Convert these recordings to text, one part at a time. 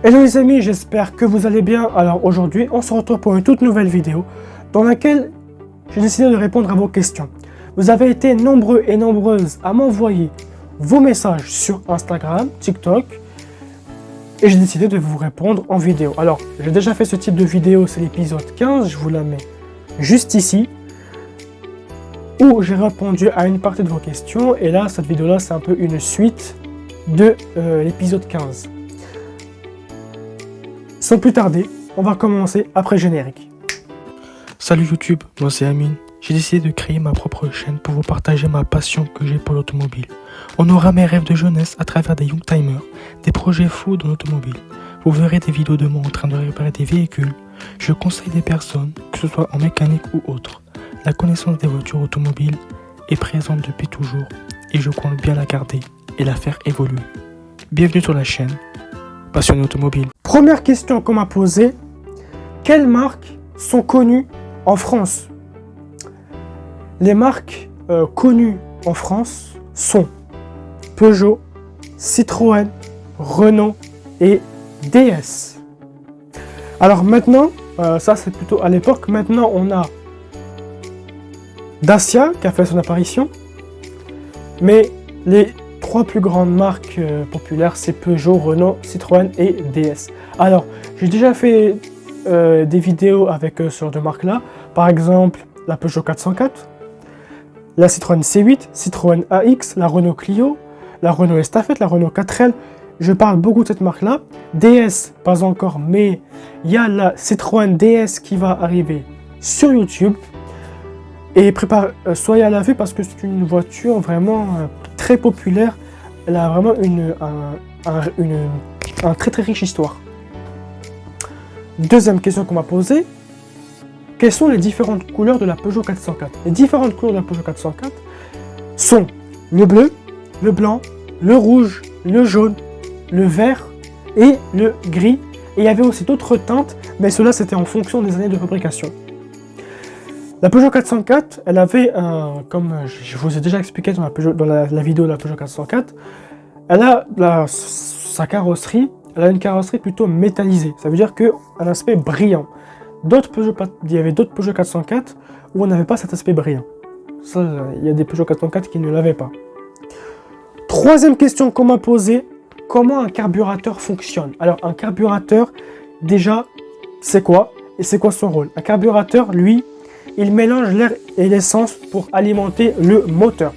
Hello les amis, j'espère que vous allez bien. Alors aujourd'hui, on se retrouve pour une toute nouvelle vidéo dans laquelle j'ai décidé de répondre à vos questions. Vous avez été nombreux et nombreuses à m'envoyer vos messages sur Instagram, TikTok, et j'ai décidé de vous répondre en vidéo. Alors, j'ai déjà fait ce type de vidéo, c'est l'épisode 15, je vous la mets juste ici, où j'ai répondu à une partie de vos questions, et là, cette vidéo-là, c'est un peu une suite de l'épisode 15. Sans plus tarder, on va commencer après générique. Salut YouTube, moi c'est Amine. J'ai décidé de créer ma propre chaîne pour vous partager ma passion que j'ai pour l'automobile. On aura mes rêves de jeunesse à travers des Youngtimers, des projets fous dans l'automobile. Vous verrez des vidéos de moi en train de réparer des véhicules. Je conseille des personnes, que ce soit en mécanique ou autre. La connaissance des voitures automobiles est présente depuis toujours et je compte bien la garder et la faire évoluer. Bienvenue sur la chaîne Passionné Automobile. Première question qu'on m'a posée, quelles marques sont connues en France? Les marques connues en France sont Peugeot, Citroën, Renault et DS. Alors maintenant, ça c'est plutôt à l'époque, maintenant on a Dacia qui a fait son apparition, mais les trois plus grandes marques populaires, c'est Peugeot, Renault, Citroën et DS. Alors, j'ai déjà fait des vidéos avec ce genre de marques-là. Par exemple, la Peugeot 404, la Citroën C8, Citroën AX, la Renault Clio, la Renault Estafette, la Renault 4L. Je parle beaucoup de cette marque-là. DS, pas encore, mais il y a la Citroën DS qui va arriver sur YouTube. Et soyez à la vue parce que c'est une voiture vraiment très populaire. Elle a vraiment une très très riche histoire. Deuxième question qu'on m'a posée. Quelles sont les différentes couleurs de la Peugeot 404? Les différentes couleurs de la Peugeot 404 sont le bleu, le blanc, le rouge, le jaune, le vert et le gris. Et il y avait aussi d'autres teintes, mais cela c'était en fonction des années de fabrication. La Peugeot 404, elle avait comme je vous ai déjà expliqué dans la vidéo de la Peugeot 404, elle a sa carrosserie, elle a une carrosserie plutôt métallisée. Ça veut dire qu'un aspect brillant. Il y avait d'autres Peugeot 404 où on n'avait pas cet aspect brillant. Ça, il y a des Peugeot 404 qui ne l'avaient pas. Troisième question qu'on m'a posée, comment un carburateur fonctionne? Alors un carburateur, déjà, c'est quoi? Et c'est quoi son rôle? Un carburateur, lui, il mélange l'air et l'essence pour alimenter le moteur.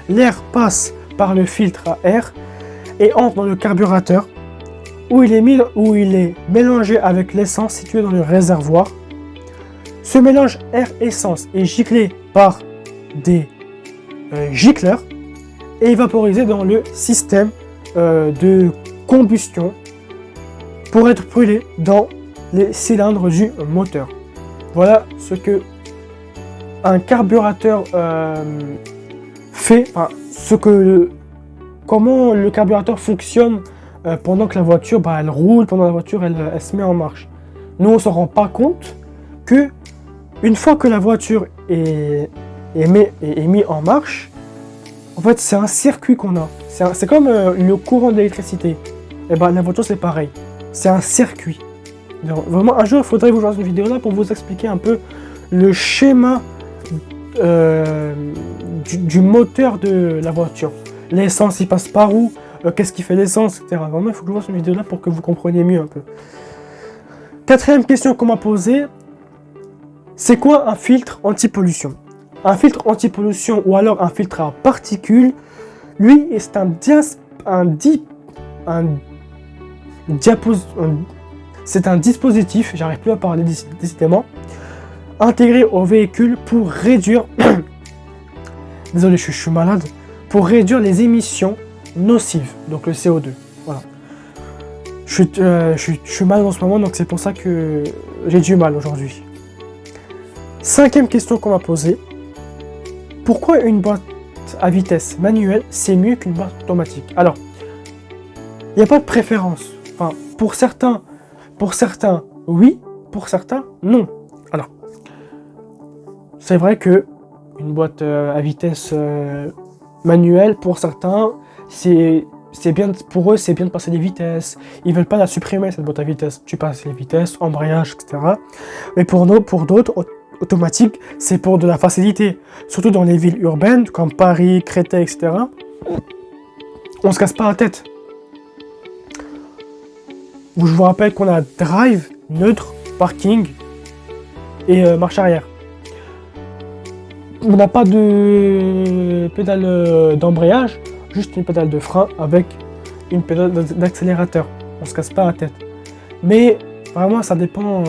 L'air passe par le filtre à air et entre dans le carburateur où il est mélangé avec l'essence située dans le réservoir. Ce mélange air-essence est giclé par des gicleurs et vaporisé dans le système de combustion pour être brûlé dans les cylindres du moteur. Voilà ce que un carburateur fait, comment le carburateur fonctionne pendant que la voiture elle roule, pendant la voiture elle se met en marche. Nous on s'en rend pas compte que une fois que la voiture est mise en marche, en fait c'est un circuit qu'on a. C'est comme le courant de l'électricité. Et la voiture c'est pareil, c'est un circuit. Donc, vraiment un jour il faudrait vous voir une vidéo là pour vous expliquer un peu le schéma du moteur de la voiture. L'essence il passe par où, qu'est-ce qui fait l'essence, etc. Vraiment il faut que je vois cette vidéo là pour que vous compreniez mieux un peu. Quatrième question qu'on m'a posée, c'est quoi un filtre anti-pollution? Un filtre anti-pollution ou alors un filtre à particules, lui c'est c'est un dispositif, j'arrive plus à parler décidément, intégré au véhicule pour réduire désolé je suis malade, pour réduire les émissions nocives, donc le CO2. Voilà. Je suis malade en ce moment, donc c'est pour ça que j'ai du mal aujourd'hui. Cinquième question qu'on m'a posée, pourquoi une boîte à vitesse manuelle c'est mieux qu'une boîte automatique? Alors, il n'y a pas de préférence. Enfin, pour certains oui, pour certains non. Alors, c'est vrai que une boîte à vitesse manuelle, pour certains, c'est c'est bien, pour eux, c'est bien de passer les vitesses. Ils veulent pas la supprimer, cette boîte à vitesses. Tu passes les vitesses, embrayage, etc. Mais pour d'autres, automatique, c'est pour de la facilité. Surtout dans les villes urbaines, comme Paris, Créteil, etc. On se casse pas la tête. Je vous rappelle qu'on a drive, neutre, parking et marche arrière. On n'a pas de pédale d'embrayage, juste une pédale de frein avec une pédale d'accélérateur. On se casse pas la tête. Mais vraiment, ça dépend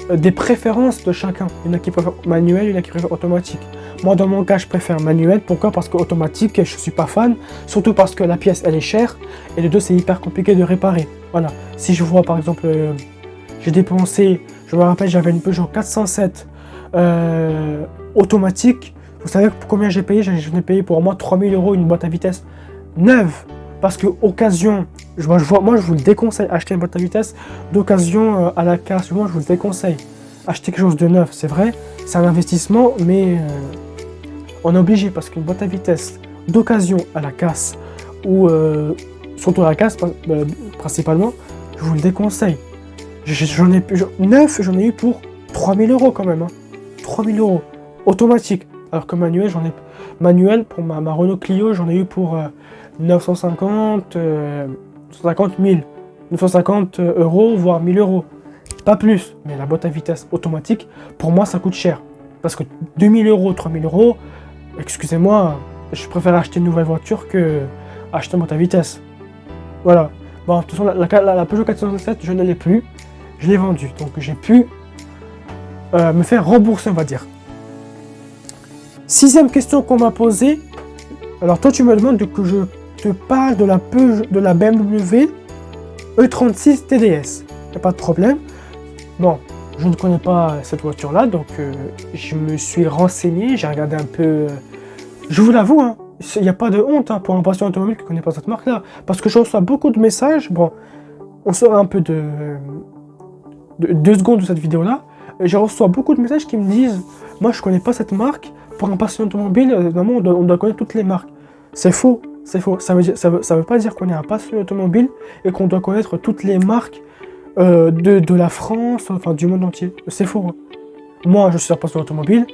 des préférences de chacun. Il y en a qui préfèrent manuel, il y en a qui préfèrent automatique. Moi, dans mon cas, je préfère manuel. Pourquoi? Parce que automatique, je suis pas fan. Surtout parce que la pièce, elle est chère. Et les deux, c'est hyper compliqué de réparer. Voilà. Si je vois, par exemple, j'ai dépensé, je me rappelle, j'avais une Peugeot 407 automatique. Vous savez combien j'ai payé? Je n'ai payé pour moi 3000 € une boîte à vitesse neuve. Parce que occasion, moi je vous le déconseille, acheter une boîte à vitesse d'occasion à la casse. Moi je vous le déconseille. Acheter quelque chose de neuf, c'est vrai, c'est un investissement, mais on est obligé parce qu'une boîte à vitesse d'occasion à la casse, ou surtout à la casse principalement, je vous le déconseille. J'en ai eu pour 3000 € quand même. Hein. 3000 € automatique. Alors que manuel, pour ma Renault Clio, j'en ai eu pour 950, 150 000, 950 €, voire 1000 €. Pas plus. Mais la boîte à vitesse automatique, pour moi, ça coûte cher. Parce que 2000 €, 3000 €, excusez-moi, je préfère acheter une nouvelle voiture que acheter une boîte à vitesse. Voilà. Bon, de toute façon, la Peugeot 407, je ne l'ai plus. Je l'ai vendue. Donc, j'ai pu me faire rembourser, on va dire. 6e question qu'on m'a posée. Alors, toi, tu me demandes que je te parle de la BMW E36 TDS. Il n'y a pas de problème. Bon, je ne connais pas cette voiture-là, donc je me suis renseigné, j'ai regardé un peu. Je vous l'avoue, hein, il n'y a pas de honte pour un passionné automobile qui ne connaît pas cette marque-là. Parce que je reçois beaucoup de messages. Bon, on sort un peu de 2 secondes de cette vidéo-là. Je reçois beaucoup de messages qui me disent: moi, je ne connais pas cette marque. Pour un passionné automobile, normalement, on doit connaître toutes les marques. C'est faux. C'est faux. Ça veut pas dire qu'on est un passionné automobile et qu'on doit connaître toutes les marques de la France, enfin du monde entier. C'est faux. Hein. Moi, je suis un passionné automobile.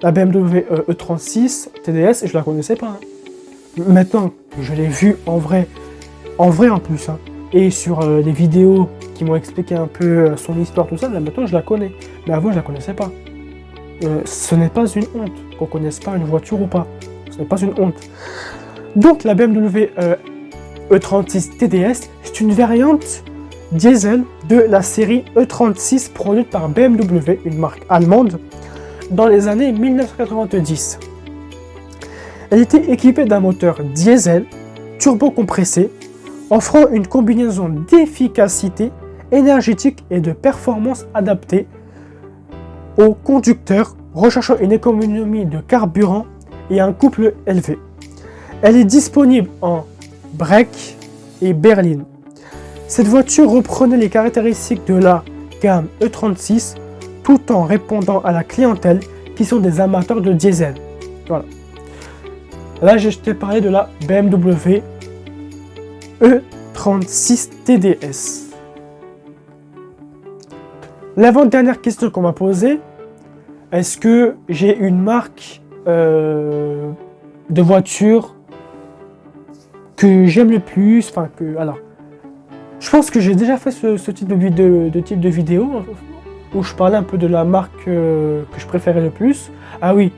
La BMW E36 TDS, je la connaissais pas. Hein. Maintenant, je l'ai vue en vrai en plus. Hein. Et sur les vidéos qui m'ont expliqué un peu son histoire, tout ça, là maintenant je la connais. Mais avant, je la connaissais pas. Ce n'est pas une honte qu'on ne connaisse pas une voiture ou pas. Ce n'est pas une honte. Donc la BMW E36 TDS, c'est une variante diesel de la série E36 produite par BMW, une marque allemande, dans les années 1990. Elle était équipée d'un moteur diesel turbo-compressé, offrant une combinaison d'efficacité énergétique et de performance adaptée aux conducteurs recherchant une économie de carburant et un couple élevé. Elle est disponible en break et berline. Cette voiture reprenait les caractéristiques de la gamme E36 tout en répondant à la clientèle qui sont des amateurs de diesel. Voilà. Là, je t'ai parlé de la BMW E36 TDS. L'avant-dernière question qu'on m'a posée: est-ce que j'ai une marque de voiture que j'aime le plus? Alors, je pense que j'ai déjà fait ce type de vidéo où je parlais un peu de la marque que je préférais le plus. Ah oui,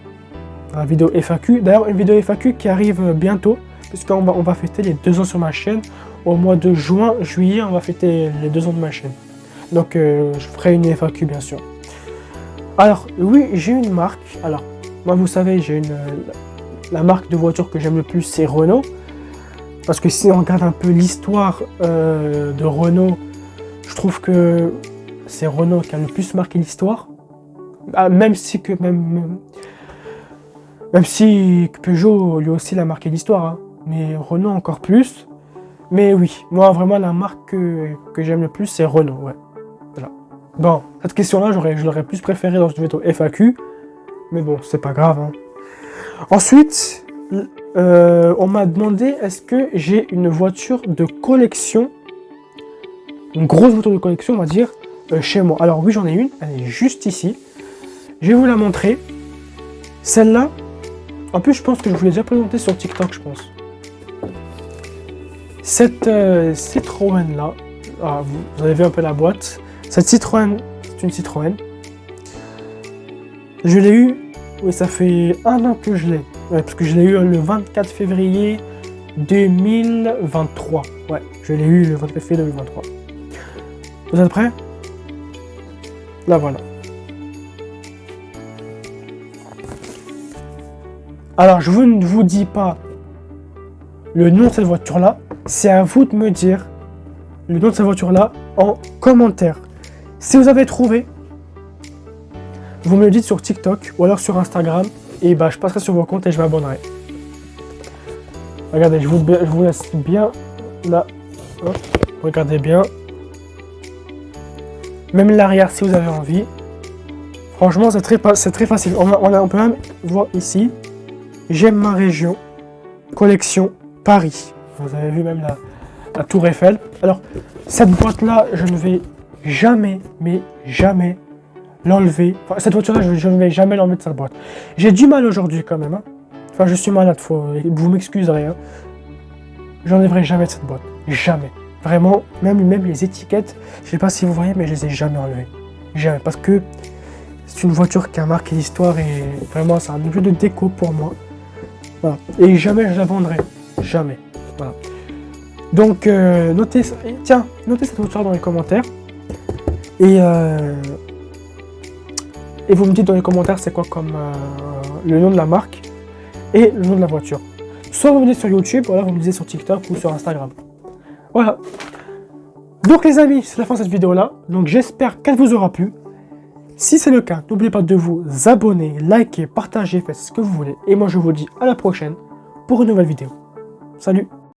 la vidéo FAQ. D'ailleurs, une vidéo FAQ qui arrive bientôt, puisqu'on va fêter les 2 ans sur ma chaîne. Au mois de juillet, on va fêter les 2 ans de ma chaîne. Donc, je ferai une FAQ, bien sûr. Alors, oui, j'ai une marque. Alors, moi, vous savez, la marque de voiture que j'aime le plus, c'est Renault. Parce que si on regarde un peu l'histoire de Renault, je trouve que c'est Renault qui a le plus marqué l'histoire. Même si Peugeot lui aussi l'a marqué l'histoire, hein. Mais Renault encore plus. Mais oui, moi vraiment la marque que j'aime le plus, c'est Renault, ouais. Voilà. Bon, cette question-là, je l'aurais plus préférée dans une vidéo FAQ. Mais bon, c'est pas grave, hein. Ensuite, on m'a demandé est-ce que j'ai une voiture de collection, une grosse voiture de collection, on va dire, chez moi. Alors oui, j'en ai une, elle est juste ici. Je vais vous la montrer. Celle-là, en plus, je pense que je vous l'ai déjà présentée sur TikTok, je pense. Cette Citroën-là, vous avez vu un peu la boîte. Cette Citroën, c'est une Citroën. Je l'ai eu, oui, ça fait 1 an que je l'ai. Ouais, parce que je l'ai eu le 24 février 2023. Ouais, je l'ai eu le 24 février 2023. Vous êtes prêts? Là, voilà. Alors, je ne vous dis pas le nom de cette voiture-là. C'est à vous de me dire le nom de cette voiture-là en commentaire. Si vous avez trouvé, vous me le dites sur TikTok ou alors sur Instagram. Et bah, je passerai sur vos comptes et je m'abonnerai. Regardez, je vous laisse bien là. Hop, regardez bien. Même l'arrière si vous avez envie. Franchement, c'est très facile. On peut même voir ici. J'aime ma région. Collection Paris. Vous avez vu même la Tour Eiffel. Alors, cette boîte-là, je ne vais jamais, mais jamais l'enlever. Enfin, cette voiture-là, je ne vais jamais l'enlever de cette boîte. J'ai du mal aujourd'hui quand même. Hein. Enfin, je suis malade. Vous m'excuserez. Hein. J'enlèverai jamais de cette boîte. Jamais. Vraiment, même les étiquettes, je sais pas si vous voyez, mais je les ai jamais enlevées. Jamais. Parce que c'est une voiture qui a marqué l'histoire et vraiment, c'est un objet de déco pour moi. Voilà. Et jamais je la vendrai. Jamais. Voilà. Donc, notez cette voiture dans les commentaires. Et vous me dites dans les commentaires c'est quoi comme le nom de la marque et le nom de la voiture. Soit vous me dites sur YouTube, ou alors vous me dites sur TikTok ou sur Instagram. Voilà. Donc les amis, c'est la fin de cette vidéo là. Donc j'espère qu'elle vous aura plu. Si c'est le cas, n'oubliez pas de vous abonner, liker, partager, faites ce que vous voulez. Et moi je vous dis à la prochaine pour une nouvelle vidéo. Salut!